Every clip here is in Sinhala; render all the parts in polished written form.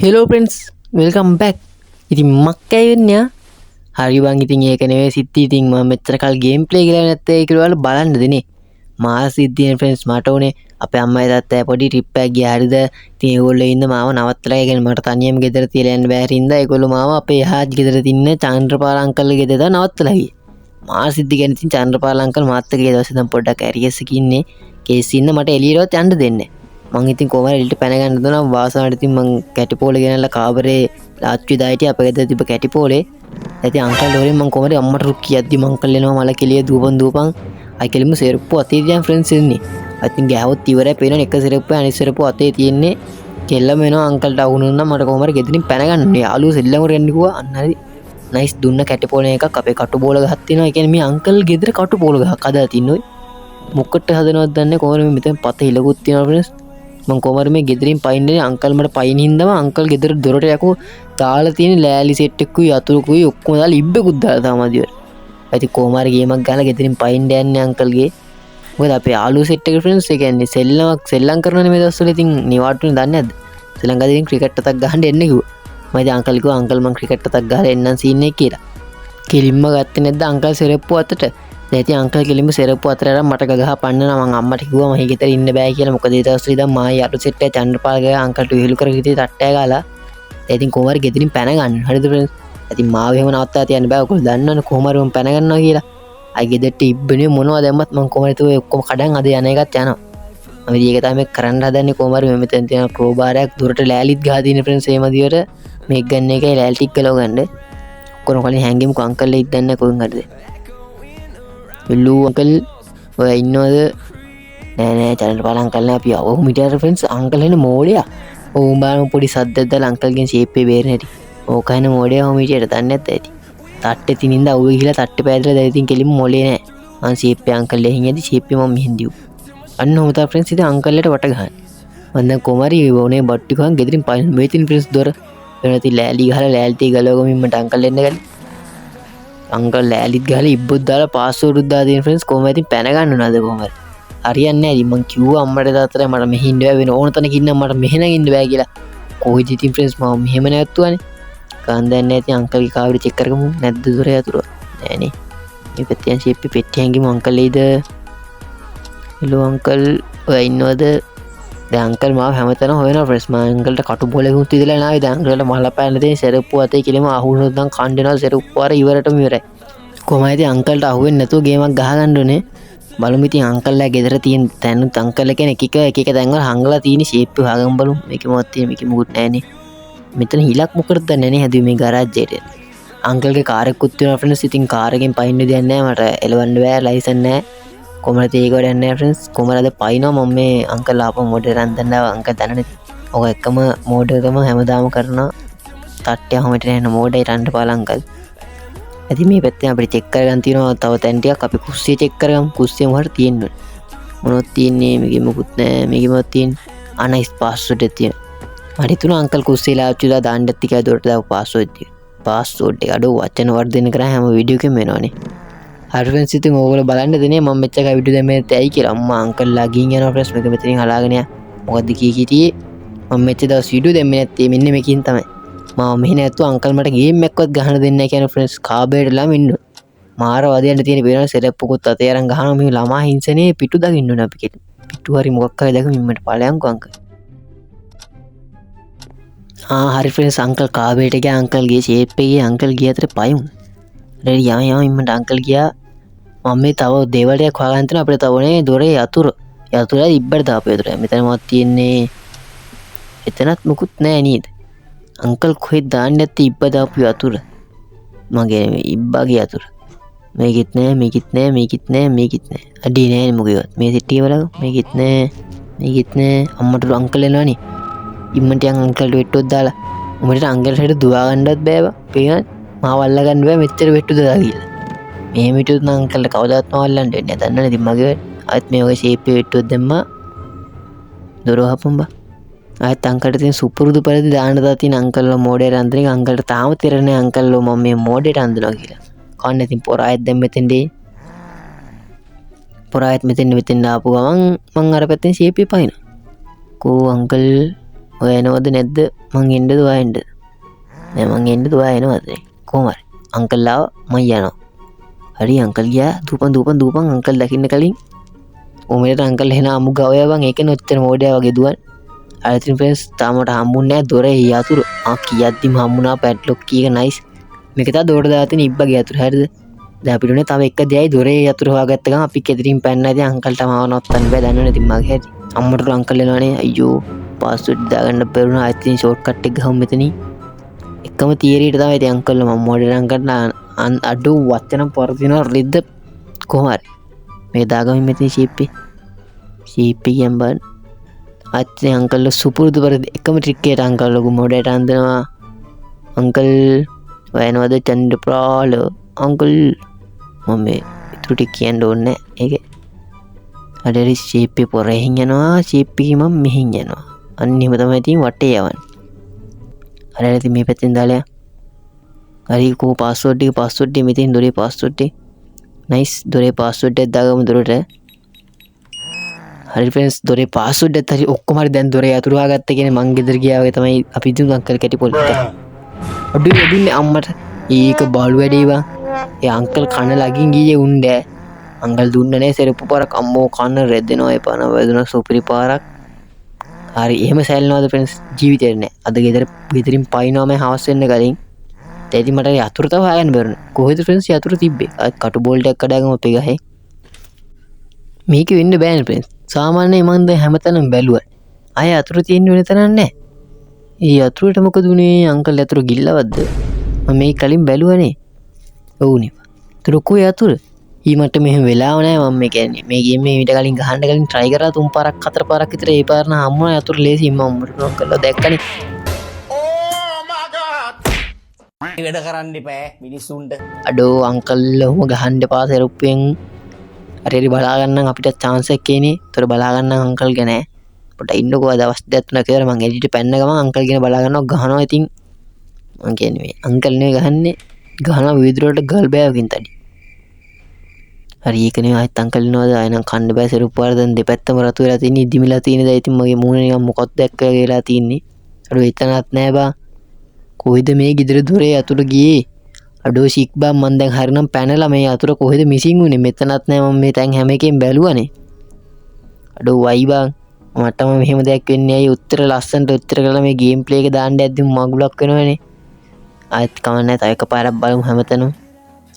Hello ප්‍රන්ස් welcome back. ඉතින් මක්කැයි වෙන්න හරි බං. ඉතින් ඒක නෙවෙයි සිද්ධිය. ඉතින් මම මෙච්චර කල් ගේම් ප්ලේ කරලා නැත්තේ කියලා ඔයාලා බලන්න දෙනේ. මා සිද්ධියෙන් ෆ්‍රෙන්ඩ්ස් මට උනේ අපේ අම්මයි තාත්තයි පොඩි ට්‍රිප් එකක් ගියා හරිද. ඉතින් ඒගොල්ලෝ ඉන්න මාව නවත්තලා ගිහින් මට තනියම ගෙදර තියලා යන්න බැහැ හින්දා ඒගොල්ලෝ මාව අපේ එහා ගෙදර තින්න චන්ද්‍රපාල අංකල්ගේ ගෙදර නවත්තලා ගියේ. මා සිද්ධි ගැන ඉතින් චන්ද්‍රපාල අංකල් මාත් එක්ක ඒ දවසේ දැන් පොඩ්ඩක් ඇරියස් එකේ ඉන්නේ. කේස් ඉන්න මට එළියටවත් යන්න දෙන්නේ. මං ඉතින් කොහමද එළියට පැන ගන්න දුන්නා වාසනාවට. ඉතින් මං කැටිපෝලේ ගෙනල්ලා කාබරේ ලාච්චි දායිටි අපේ ගෙදර තිබ්බ කැටිපෝලේ. ඉතින් අංකල් හොරෙන් මං කොහමද අම්මට රුක් කියද්දි මං අංකල් එනවා මල කෙලිය දුවපන් අයි කෙලිම සෙරප්පු අතේ තියන් ෆ්‍රෙන්ඩ්ස් ඉන්නේ. ඉතින් ගෑවොත් ඉවරයි පේනවා එක සෙරප්පු අනිත් සෙරප්පු අතේ තියෙන්නේ. කෙල්ලම එනවා අංකල්ට අහුනුනා මට කොහමද ගෙදරින් පැන ගන්න යාළුවෝ සෙල්ලම කරන්න කිව්වා. අන්න හරි නයිස් දුන්න කැටිපෝලේ එකක් අපේ කටුබෝල ගහක් තියෙනවා. ඒ කියන්නේ මේ අංකල් ගෙදර කටුබෝල ගහක් හදලා තින්නේ. මොකටද හදනවද දන්නේ කොහොමද මේ මෙතන පත හිලකුත් තියෙනවා ෆ්‍රෙන්ඩ්ස්. මං කොහමද මේ ගෙදරින් පයින්නේ අංකල් මට පයින් හින්දාම අංකල් ගෙදර දොරට යකෝ දාලා තියෙන ලෑලි සෙට් එකකුයි යතුරුකුයි ඔක්කොම දාලා ඉබ්බෙකුත් දාලා තමයි ඉවර. ඉතින් කොහොම හරි ගේමක් ගාලා ගෙදරින් පයින් යන්නේ අංකල්ගේ. මොකද අපේ යාළුවෝ සෙට් එක ෆ්‍රෙන්ඩ්ස් ඒ කියන්නේ සෙල්ලම් කරනනේ මේ දවස්වල. ඉතින් නිවාඩුනේ දන්නේ නැද්ද? ශ්‍රී ලංකාවේ ඉතින් ක්‍රිකට් එකක් ගහන්න එන්න කිව්වා. මම ඉතින් අංකල් කිව්වා අංකල් මං ක්‍රිකට් එකක් ගහලා එන්නම් සීන් එක කියලා. කෙලින්ම ගත්තේ නැද්ද අංකල් සෙරප්පු අතට. දැන් ඉතින් අංකල් කෙලින්ම සෙරප්පු අතට අරන් මට ගහ පන්නනවා. මං අම්මට කිව්වා මම ගෙදර ඉන්න බෑ කියලා. මොකද ඒ දවස්වල ඉඳන් මායි අරු සෙට් එක චන්ද්‍රපාල ගා අංකල්ට විහිළු කරගෙන ඉතින් තට්ටය ගාලා. ඉතින් කොහොම හරි ගෙදරින් පැන ගන්න. හරිද ෆ්‍රෙන්ඩ්ස්? ඉතින් මාව එහෙම නවත්තා තියන්න බෑ. ඔයගොල්ලෝ දන්නවනේ කොහොම හරි මම පැන ගන්නවා කියලා. අයි ගෙදරට ඉබ්බනේ මොනවද දැම්මත් මං කොහොම හරි ඔක්කොම කඩන් අද යන එකත් යනවා. මම ඉතින් ඒක තමයි කරන්න හදන්නේ. කොහොම හරි මෙතන තියෙන ක්‍රෝබාරයක් දුරට ලෑලිත් ගහලා තියෙන ෆ්‍රෙන්ඩ්ස් එහෙම දිවට මේක ගන්න එකයි ලෑලි ටික ගලව ගන්න. ඔක්කොම කලින් හැංගිමුකෝ අංකල් එක්ක දන්නේ කොහෙන් හරිද? ලු අංකල් ඔය ඉන්නවද? නෑ චන්ද්‍රපාල අංකල් නෑ අපි අවු මිටර ෆ්‍රෙන්ඩ්ස්. අංකල් එන මෝඩයා. ඕම් බාන පොඩි සද්දයක් දාලා අංකල්ගෙන් ෂේප් එක බේරෙන්න ඇති. ඕකයින මෝඩයා ඔය මිටියට දන්නේ නැත්ද ඇති. තට්ටේ තිනින්ද අවු ගිහලා තට්ටේ පෑදලා දැන් ඉතින් කෙලින්ම මොලේ නෑ. මං ෂේප් එක අංකල් එහින් ඇති ෂේප් එක මම මෙහෙන් දියු. අන්න ඔහොම තමයි ෆ්‍රෙන්ඩ්ස් ඉතින් අංකල්ලට වට ගහන්නේ. මම දැන් කොමාරි ඕනේ බට්ටි ගහන් ගෙදරින් පයින් මේ තින් ෆ්‍රෙන්ඩ්ස් දොර වෙනති ලෑලි ගහලා ලෑලි ටී ගලවගමින් මට අංකල් එන්න ගන්නේ. අංකල් ලෑලිත් ගහලා ඉබ්බොත් දාලා පාස්වර්ඩ් දාලා තියෙන ෆ්‍රෙන්ඩ්ස් කොහොමද ඉතින් පැන ගන්න උනද කොහොමද හරියන්නේ නැහැ. ඉතින් මං කිව්වා අම්මට තාත්තට මට මෙහෙ ඉන්න බෑ වෙන ඕන තැනක ඉන්න මට මෙහෙ නැගින්න බෑ කියලා. කොහෙද ඉතින් ෆ්‍රෙන්ඩ්ස් මම මෙහෙම නැවතුවානේ. කන්දන්නේ නැති අංකල්ගේ කාවිර චෙක් කරගමු නැද්ද දොර යතුරු නෑනේ. මේ පැත්තෙන් ෂේප් එක පෙට්ටිය හැංගිමු අංකල් එයිද? හෙලෝ අංකල් ඔය ඉන්නවද? දැන් අංකල් මාව හැමතැනම හොයනවා ෆ්‍රෙන්ඩ්ස්. මම අංකල්ට කටුබෝලෙකුත් ඉදලා නාවේ. දැන් අංකල්ට මහලා පැන්න තියෙන සෙරප්පු අතේ කිලිම අහුනොත් නම් කණ්ඩේනවා සෙරප්පු අර ඉවරටම ඉවරයි. කොහමද ඉතින් අංකල්ට අහුවෙන්නේ නැතුව ගේමක් ගහ ගන්න ඕනේ. බලමු ඉතින් අංකල්ලා ගෙදර තියෙන තැනුත් අංකල්ලා කියන එක එක තැන්වල හංගලා තියෙන ෂේප් එක හොයාගමු බලමු. මේකේ මොකක්ද තියෙන්නේ? මේකේ මුකුත් නැහැනේ. මෙතන හිලක් මොකටද දන්නේ නැහැ හැදුවේ මේ ගරාජ් එකට. අංකල්ගේ කාර් එකකුත් තියෙනවා ෆ්‍රෙන්ඩ්ස්. ඉතින් කාර් එකෙන් පයින්න දෙයක් නැහැ මට. එලවන්න බෑ ලයිසන් නැහැ. කොහමද ඒක වැඩක් නැහැ ෆ්‍රෙන්ඩ්ස්. කොහමද පයින්නවා මම මේ අංකල් ආපහු මොඩේ රන්දන්න අංකල් දන්නනේ. ඔක එකම මෝඩ් එකම හැමදාම කරනවා. තට්ටය හැමට නෑ මෝඩයි රන්ඩපාල අංකල්. ඉතින් මේ පැත්තෙන් අපිට චෙක් කරගන්න තියෙනවා තව තැන් ටිකක්. අපි කුස්සිය චෙක් කරගමු. කුස්සිය මොහොත තියෙන්නේ. මොනවද තියෙන්නේ? මේකේ මොකුත් නෑ. මේකේ මොකක්ද තියෙන්නේ? අනයිස් පාස්වර්ඩ් එක තියෙනවා. මට හිතුණා අංකල් කුස්සිය ලාච්චුලා දාන්නත් ටිකයි දොරට දාපු පාස්වර්ඩ් එක. පාස්වර්ඩ් එක අඩෝ වචන වර්ධනය කරා හැම වීඩියෝ එකෙම එනවනේ. හරි ෆ්‍රෙන්ඩ්ස් ඉතින් ඕගොල්ලෝ බලන්න දෙනේ මම මෙච්චර කයි වීඩියෝ දැම්මේ ඇයි කියලා. අම්මා අංකල්ලා ගින් යනවා ෆ්‍රෙන්ඩ්ස්. මේක මෙතනින් හලාගෙන යන්න. මොකද්ද කීකිටියේ මම මෙච්චර දවස් වීඩියෝ දැම්මේ නැත්තේ මෙන්න මේකින් තමයි. මම මෙහෙ නැතුව අංකල් මට ගේම් එකක්වත් ගහන්න දෙන්නේ නැහැ කියන ෆ්‍රෙන්ඩ්ස්. කාබේට ළම ඉන්න මාර වදයන්ට තියෙන පේනවා සෙරප්පුකුත් අතේ අරන් ගහනවා. මේ ළමා හිංසනේ පිටු දකින්න ඕනේ අපි කෙට. පිටු හරි මොකක් හරි දැකමින් මට ඵලයන්කෝ අංකල්. හරි ෆ්‍රෙන්ඩ්ස් අංකල් කාබේට ගියා. අංකල්ගේ ෂේප් එකේ අංකල් ගිය අතර පයුම්. රෙඩි යම ඉන්නට අංකල් ගියා. මම මේ තව දේවල් ටිකක් හොයාගන්න තියෙනවා. අපිට තවනේ දොරේ යතුරු ඉබ්බට දාපු යතුරු. මෙතන මොකක්ද තියෙන්නේ? එතනත් මුකුත් නැහැ නේද? අංකල් කොහෙද දාන්නේ නැත්තේ ඉබ්බ දාපු යතුරු? මගේ ඉබ්බගේ යතුරු. මේකෙත් නෑ මේකෙත් නෑ මේකෙත් නෑ මේකෙත් නෑ. අඩේ නෑනේ මොකේවත්. මේ සිටිය වල මේකෙත් නෑ මේකෙත් නෑ. අම්මට අංකල් එනවනේ. ඉම්මට යන් අංකල්ට වෙට්ටොත් දාලා. උඹට අංකල්ට හෙට දුවා ගන්නවත් බෑ බා. පේනවද? මාව අල්ල ගන්න බෑ මෙච්චර වෙට්ටුද දා කියලා. මේ මිටුත් නම් අංකල්ට කවදාවත් මාව අල්ලන්න වෙන්නේ නැහැ. දන්නවනේ ඉතින් මගේ ආයෙත් මේ වගේ ෂේප් එක වෙට්ටුවක් දැම්මා. දොර වහපන් බා. ආයෙත් අංකල්ට තියෙන සුපුරුදු පරිදි දාන්න දා තියෙන අංකල්ව මෝඩේ රන්දරේ අංකල්ට තාම තේරෙන්නේ අංකල්ව මම මේ මෝඩේට අඳිනවා කියලා. කන්න ඉතින් පොර ආයෙත් දැන් මෙතෙන්දී පොර ආයෙත් මෙතෙන් ආපු ගමන් මං අර පැත්තෙන් ෂේප් එක පයින්නවා. කෝ අංකල් ඔය එනවද නැද්ද මං එන්නද ඔයා එන්නද නෑ මං එන්නද ඔයා එනවද කොහොම හරි අංකල් ආව මං යනවා හරි අංකල් ගියා දූපන් අංකල් දකින්න කලින් උඹට අංකල් එහෙන අමු ගවයා බං ඒකනේ ඔච්චර මෝඩයා වගේ දුවන් අලතින් ෆ්‍රෙන්ඩ්ස් තාමට හම්බුන්නේ නැහැ දොරේ යතුරු කියද්දිම හම්බුණා පැඩ්ලොක් කීක නයිස් මේක තමයි දොරට දාතින ඉබ්බගේ යතුරු හරිද දැන් අපිට උනේ තව එක දෙයයි දොරේ යතුරු හොයාගත්ත ගමන් අපි කෙදිරින් පැන්නා ඉතින් අංකල්ට මාව නවත්තන්න බෑ දන්නවනේ ඉතින් මගේ හැටි අම්මට අංකල් එනවනේ අයියෝ පාස්වර්ඩ් දාගන්න බැරුණා I think ෂෝට්කට් එක ගහමු මෙතනින් එකම තියරියට තමයි ඉතින් අංකල් මම මොඩර් අංකල්ට අඩු වචන පරදින රිද්ද කොහොම හරි මේ දාගමින් මෙතන ෂීප් එකෙන් බන් අච්චේ අංකල් සුපුරුදු පරිදි එකම ට්‍රික් එකට අංකල් ලොකු මොඩේට අන්දනවා අංකල් වයනවද චන්ද්‍රපාල අංකල් මම මේ ඉතුරු ටික කියන්න ඕනේ ඒක අඩරි ෂීප් එක පොරෙන් යනවා ෂීප් එකේ මම මෙහින් යනවා අන්න එහෙම තමයි ඉතින් වටේ යවන්නේ අර ඉතින් මේ පැත්තෙන් දාලා හරි කෝ පාස්වර්ඩ් එක මෙතෙන් දොරේ පාස්වර්ඩ් එක නයිස් දොරේ පාස්වර්ඩ් එක දාගමු දොරට හරි ෆ්‍රෙන්ඩ්ස් දොරේ පාස්වර්ඩ් එකත් හරි ඔක්කොම හරි දැන් දොරේ අතුරු ආගත්ත කියන්නේ මං ගෙදර ගියා වගේ තමයි අපි ඉතින් අංකල් කැටි පොල් එක අඩුන්නේ අම්මට ඒක බලු වැඩේ බං ඒ අංකල් කන ලගින් ගියේ උන්නේ අංකල් දුන්න නැහැ සෙරප්පු පාරක් අම්මෝ කන රෙදෙනවා ඒ පන වැදුනා සුපිරි පාරක් හරි එහෙම සැලනවද ෆ්‍රෙන්ඩ්ස් ජීවිතේ නෑ අද ගෙදරින් පයින්නවා මම හවස් වෙන්න කලින් දැන් මට යතුරු තව හොයාගන්න බැරුණා කොහෙද ෆ්‍රෙන්ඩ්ස් යතුරු තිබ්බේ අර කටු බෝල්ට් එකක් කඩාගෙන අපේ ගහේ මේක වෙන්න බෑනේ ෆ්‍රෙන්ඩ්ස් සාමාන්‍යයෙන් මම දැන් හැමතැනම බැලුවා ආය යතුරු තියෙන්නේ වෙන තැනක් නෑ ඒ යතුරුට මොකද උනේ අංකල් යතුරු ගිල්ලවද්ද මම මේ කලින් බැලුවනේ ඔව්නේ තුරුකෝ යතුරු ඊ මට මෙහෙම වෙලාව නෑ මම කියන්නේ මේ ගේම් මේ ඊට කලින් ගහන්න කලින් try කරා 3 පාරක් 4 පාරක් විතර ඒ පාරන හම්බුණා යතුරු ලේසියෙන් මම උඹට කළා දැක්කනේ වැඩ කරන්න එපා මිනිස්සුන්ට අඩෝ අංකල් ඔහොම ගහන්න එපා සෙරුප්පෙන් හරි බලා ගන්න අපිට chance එකක් එන්නේ. ඒතර බලා ගන්න අංකල් ගැන පොඩ්ඩක් ඉන්නකෝ දවස් දෙකක් තුනක් විතර මම එඩිට් පැන්න ගමන් අංකල් ගැන බලා ගන්නවා ගහනවා ඉතින් මම කියන්නේ මේ අංකල් නෙවෙයි ගහන්නේ ගහනවා විදුරට ගල් බෑවකින් තඩි. හරි ඒක නෙවෙයි ආයෙත් අංකල් ඉන්නවද ආයෙනම් කන්න බෑ සෙරුප්පු වල දැන් දෙපැත්තම රතු වෙලා තියෙන්නේ ඉදිමිලා තියෙන්නේ දැන් ඉතින් මගේ මූණ නිකන් මොකක්ද දැක්ක කියලා තියෙන්නේ. අඩෝ එතනත් නෑ බා. කොහෙද මේ ගෙදර දොරේ අතුරු ගියේ? අඩෝ ශික් බා මන් දැන් හරිනම් පැනලා මේ අතුර කොහෙද මිසින් උනේ? මෙතනත් නෑ මම මේ තැන් හැම එකෙන් බැලුවානේ. අඩෝ වයි බං මටම මෙහෙම දෙයක් වෙන්නේ ඇයි? උත්තර ලස්සනට උත්තර කරලා මේ ගේම් ප්ලේ එක දාන්න යද්දි මගුලක් වෙනවනේ. ආයෙත් කමන්නේ තව එකපාරක් බලමු හැමතැනම.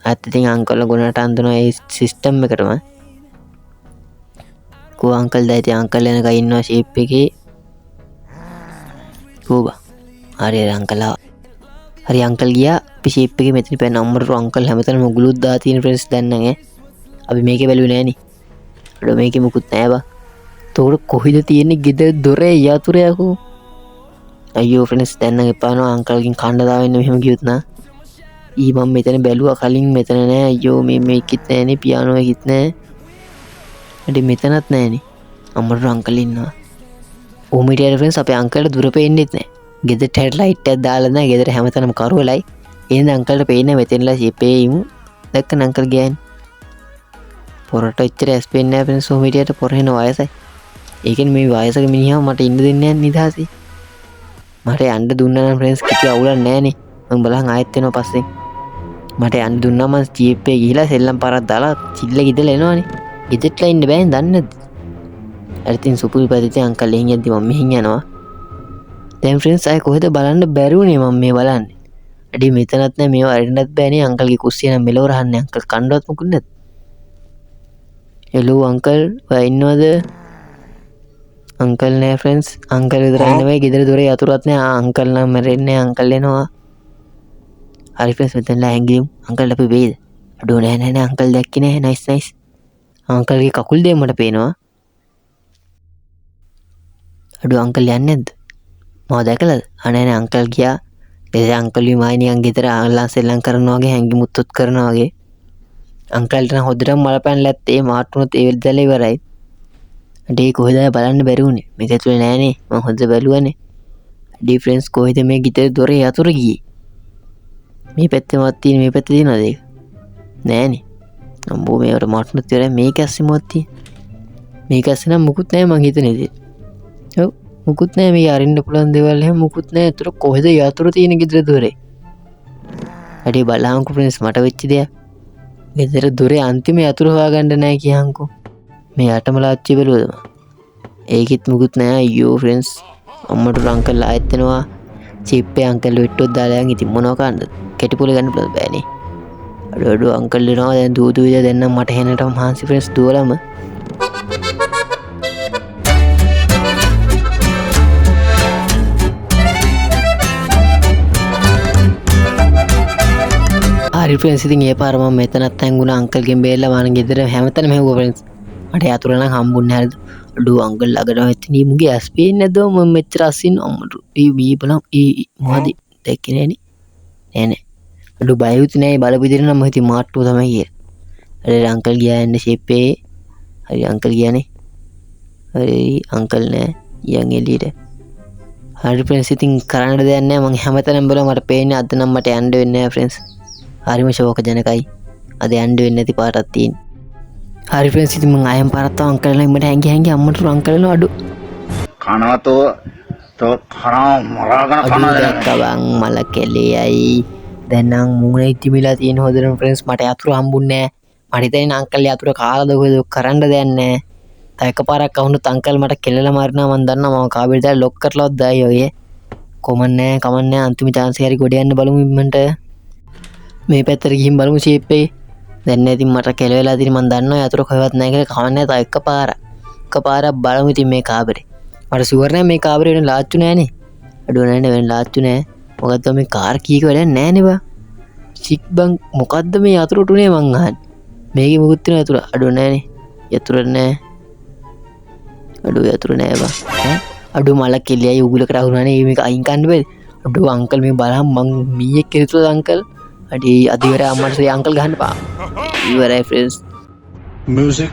ආයෙත් ඉතින් අංකල් ගොනට අඳනවා ඒ සිස්ටම් එකටම. කෝ අංකල් දැයි ඉතින් අංකල් එනක ඉන්නවා ෂේප් එකේ. කෝබා. හරි අංකල් ආවා. හරි අංකල් ගියා අපි ෂේප් එකේ මෙතන පැන අම්මට අංකල් හැමතැනම ගුලුත් දා තියෙන ෆ්‍රෙන්ඩ්ස් දැන් නෑ අපි මේකේ බැලුවේ නෑනේ අඩෝ මේකේ මුකුත් නෑ බා තෝර කොහෙද තියෙන්නේ ගෙදර දොරේ යතුරයකෝ අයියෝ ෆ්‍රෙන්ඩ්ස් දැන් නම් එපානවා අංකල්ගෙන් කන්න දාවෙන්න මෙහෙම ගියොත් නා ඊ මම මෙතන බැලුවා කලින් මෙතන නෑ අයියෝ මේකෙත් නෑනේ පියානෝ එකෙත් නෑ අඩේ මෙතනත් නෑනේ අම්මට අංකල් ඉන්නවා ඕමිටියට ෆ්‍රෙන්ඩ්ස් අපේ අංකල්ට දුර පේන්නෙත් නෑ ගෙදරට හැට ලයිට් එකක් දාලා නැහැ ගෙදර හැමතැනම කරවලයි එහෙනම් අංකල්ට පේන්නේ මෙතනලා ෂේපේ ඉමු දැක්කන අංකල් ගෑන් පොරට එච්චර ඇස් පේන්නේ නැහැ ෆ්‍රෙන්ඩ්ස් ඕමිටියට පොරේන වයසයි ඒකෙන් මේ වයසක මිනිහා මට ඉන්න දෙන්නේ නැහැ නිදහසේ මට යන්න දුන්නා නම් ෆ්‍රෙන්ඩ්ස් කිසි අවුලක් නැහනේ මම බලන් ආයෙත් එනවා පස්සේ මට යන්න දුන්නා මම ෂේපේ ගිහිලා සෙල්ලම් පාරක් දාලා චිල්ල ගිදලා එනවනේ ගෙදරටලා ඉන්න බෑනේ දන්නේ නැද්ද අර තින් සුපුල් පැත්තේ අංකල් එහෙන් යද්දි මම මෙහෙන් යනවා දැන් ෆ්‍රෙන්ඩ්ස් අය කොහෙද බලන්න බැරුනේ මම මේ බලන්නේ. අඩි මෙතනත් නෑ මේව අරින්නත් බෑනේ අංකල්ගේ කුස්සිය නම් මෙලව රහන්නේ අංකල් කණ්ඩවත් මොකුත් නැත්. හෙලෝ අංකල් ඔයා ඉන්නවද? අංකල් නෑ ෆ්‍රෙන්ඩ්ස් අංකල් විතරයි නෙවෙයි ගෙදර දොරේ යතුරුත් නෑ අංකල් නම් මැරෙන්නේ අංකල් එනවා. හරි ෆ්‍රෙන්ඩ්ස් මෙතනලා හැංගිමු අංකල් අපි වෙයිද? අඩෝ නෑ අංකල් දැක්කේ නෑ නයිස් අංකල්ගේ කකුල් දෙක මට පේනවා. අඩෝ අංකල් යන්නේ නැද්ද? මම දැකලාද අනේ අංකල් ගියා ඒ අංකල් විමයි නිකන් ගෙදර ආලා සෙල්ලම් කරනවා වගේ හැංගි මුත්තොත් කරනවා වගේ අංකල්ට නම් හොද්දටම මලපැන් ලැත්තේ මාට්ටුනොත් ඒ වෙලදල ඉවරයි අඩේ කොහෙද බලන්න බැරි උනේ මේක ඇතුලේ නෑනේ මම හොද්ද බැලුවානේ අඩේ ෆ්‍රෙන්ඩ්ස් කොහෙද මේ ගෙදර දොරේ යතුරු ගියේ මේ පැත්තේවත් තියෙන මේ පැත්තේ තියෙනවද ඒක නෑනේ අම්බෝ මේවට මාට්ටුනොත් ඉවරයි මේක ඇස්සේ මොකක්ද තියෙන්නේ මේක ඇස්සේ නම් මුකුත් නෑ මං හිතන්නේ ඉතින් ඔව් මුකුත් නෑ මේ අරින්න පුළුවන් දේවල් එහෙම මුකුත් නෑ. ඒතර කොහෙද යතුරු තියෙන ගෙදර දොරේ? අඩේ බලහන්කෝ ෆ්‍රෙන්ඩ්ස් මට වෙච්ච දෙයක්. ගෙදර දොරේ අන්තිම යතුරු හොයාගන්න නෑ කියහන්කෝ. මේ යටමලාච්චි බැලුවද? ඒකෙත් මුකුත් නෑ අයියෝ ෆ්‍රෙන්ඩ්ස්. අම්මට අංකල් ආයෙත් එනවා. චිප්පේ අංකල් වෙට්ටොත් දාලා යන් ඉතින් මොනව කන්නද? කෙටිපොල ගන්න පුළුවන් බෑනේ. අඩෝ අංකල් එනවා දැන් දූ දූ ඉඳ දෙන්න මට හෙනටම හාන්සි ෆ්‍රෙන්ඩ්ස් දුවලම. හරි ෆ්‍රෙන්ඩ්ස් ඉතින් ඒ පාර මම මෙතනත් හැංගුණා අංකල්ගෙන් බේරලා මාන ගෙදර හැමතැනම හැවුවා ෆ්‍රෙන්ඩ්ස්. මට යතුරු නම් හම්බුන්නේ නැද්ද? අඩෝ අංකල් ළඟටම එතන මුගේ ඇස් පේන්නේ නැද්ද මම මෙච්චර අසින් අම්මට. මේ බලම් මොකද දැක්කේ නෑනේ. නෑ. අඩෝ බයුත් නෑ බලපු විදිහට නම් මම හිතේ මාට්ටුව තමයි කියේ. අර අංකල් ගියා එන්න ෂේප්පේ. හරි අංකල් ගියානේ. හරි අංකල් නෑ යන් එළියට. හරි ෆ්‍රෙන්ඩ්ස් ඉතින් කරන්න දෙයක් නෑ මම හැමතැනම බලලා මට පේන්නේ අද නම් මට යන්න වෙන්නේ නෑ ෆ්‍රෙන්ඩ්ස්. හරිම ශෝක ජනකයි. අද යන්න වෙන්නේ නැති පාටක් තියෙන. හරි ෆ්‍රෙන්ඩ්ස් ඉතින් මම ආයෙම පාරක් තව අංකල් ලා ඉම්මට හැංගි අම්මට අංකල් ලා අඩු කනවතෝ තෝ කනවා මරාගෙන කනවා දැක්කවන් මල කෙලියයි. දැන් නම් මුනේ ඉතිමිලා තියෙන හොදරම ෆ්‍රෙන්ඩ්ස් මට යතුරු හම්බුන්නේ නෑ. මට හිතන්නේ අංකල් යතුරු කාලාද කොහෙද කරන්න දෙයක් නෑ. තව එකපාරක් අහුනොත් අංකල් මට කෙලලා මාරිනවා මම දන්නවා මම කාබේට දාලා ලොක් කරලවත් දායි ඔය. කමන්නේ අන්තිම chance එක හරි ගොඩ යන්න බලමු ඉම්මන්ට. මේ පැත්තට ගිහින් බලමු ෂේප් එකේ. දැන් ඉතින් මට කෙලවෙලා තියෙන මම දන්නවා යතුරු කොහෙවත් නැහැ කියලා කවන්නේ තව එකපාරක් බලමු ඉතින් මේ කාබරේ. මට ෂුවර් නෑ මේ කාබරේ වෙන ලාච්චු නෑනේ. අඩෝ නෑනේ වෙන ලාච්චු නෑ. මොකද්ද මේ කාර් කීක වැඩක් නෑනේ බා. චික් බං මොකද්ද මේ යතුරුට උනේ මං අහන්නේ. මේකේ මොකුත් තියෙන යතුරු අඩෝ නෑනේ. යතුරු නෑ. අඩෝ යතුරු නෑ බා. අඩෝ මල කෙලියයි උගුලකට අහුනානේ මේක අයින් කරන්න බැරි. අඩෝ අංකල් මේ බලහන් මං මීයක් කෙරුතුද අංකල්. අඩේ අදිවර අම්මට අංකල් ගහන්න පා. ඉවරයි ෆ්‍රෙන්ඩ්ස්. music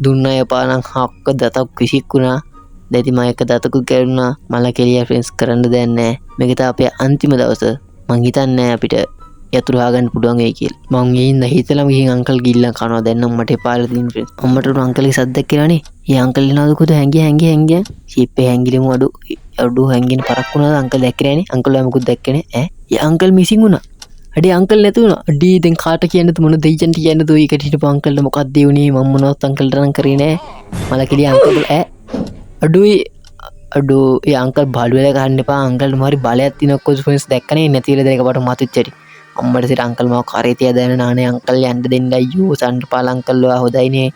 දුන්නා යපානම් හක්ක දතක් කිසික්ුණා. දැති මම එක දතකුත් කැඩුනා. මල කෙලිය ෆ්‍රෙන්ඩ්ස් කරන්න දෙයක් නැහැ. මේක තමයි අපේ අන්තිම දවස. මං හිතන්නේ අපිට යතුරු හොයාගන්න පුළුවන් වෙයි කියලා. මං ගිහින් හිතලම ගිහින් අංකල් ගිල්ලන් කනවා. දැන් නම් මට එපාලා තියෙන ෆ්‍රෙන්ඩ්ස්. අම්මට උරු අංකල්ගේ සද්දක් කියලානේ. ඒ අංකල් එනවාද කොහෙද හැංගිය ෂිප්පේ හැංගිලමු අඩු හැංගින පරක් වුණාද අංකල් දැක්කේ නෑනේ. අංකල් ඔයා මොකුත් දැක්කේ නෑ. ඒ අංකල් මිසින් වුණා. අඩේ අංකල් නැතු වුණා. අඩේ දැන් කාට කියන්නද මොන දෙයියන්ට කියන්නද ඔය එකට හිටපු අංකල්ට මොකක්ද ඒ උනේ මම මොනවත් අංකල්ට නම් කරේ නෑ. මල කෙලිය අංකල් අඩෝ ඒ අංකල් බඩු වෙලා ගන්න එපා. අංකල්ට මොහරි බලයක් තියෙනවා කොස් ෆ්‍රෙන්ඩ්ස් දැක්කනේ නැතිල දැන් එකපාරට මතුච්චටි. අම්මට සිට අංකල් මාව කරේ තියා දාන නානේ අංකල් යන්න දෙන්න අයියෝ සන්ඩපාල අංකල් ඔයා හොදයිනේ.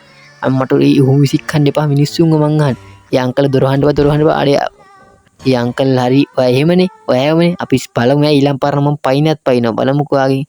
අම්මට උහු විසික්කන්න එපා මිනිස්සුන්ව මං අහන්නේ. ඒ අංකල් දොරවන්න බා අඩේ ඒ අංකල් හරි ඔය එහෙමනේ ඔයාමනේ අපි බලමු ඊළඟ පාර මම පයින්වත් පයින්නවා බලමුකෝ ආගේ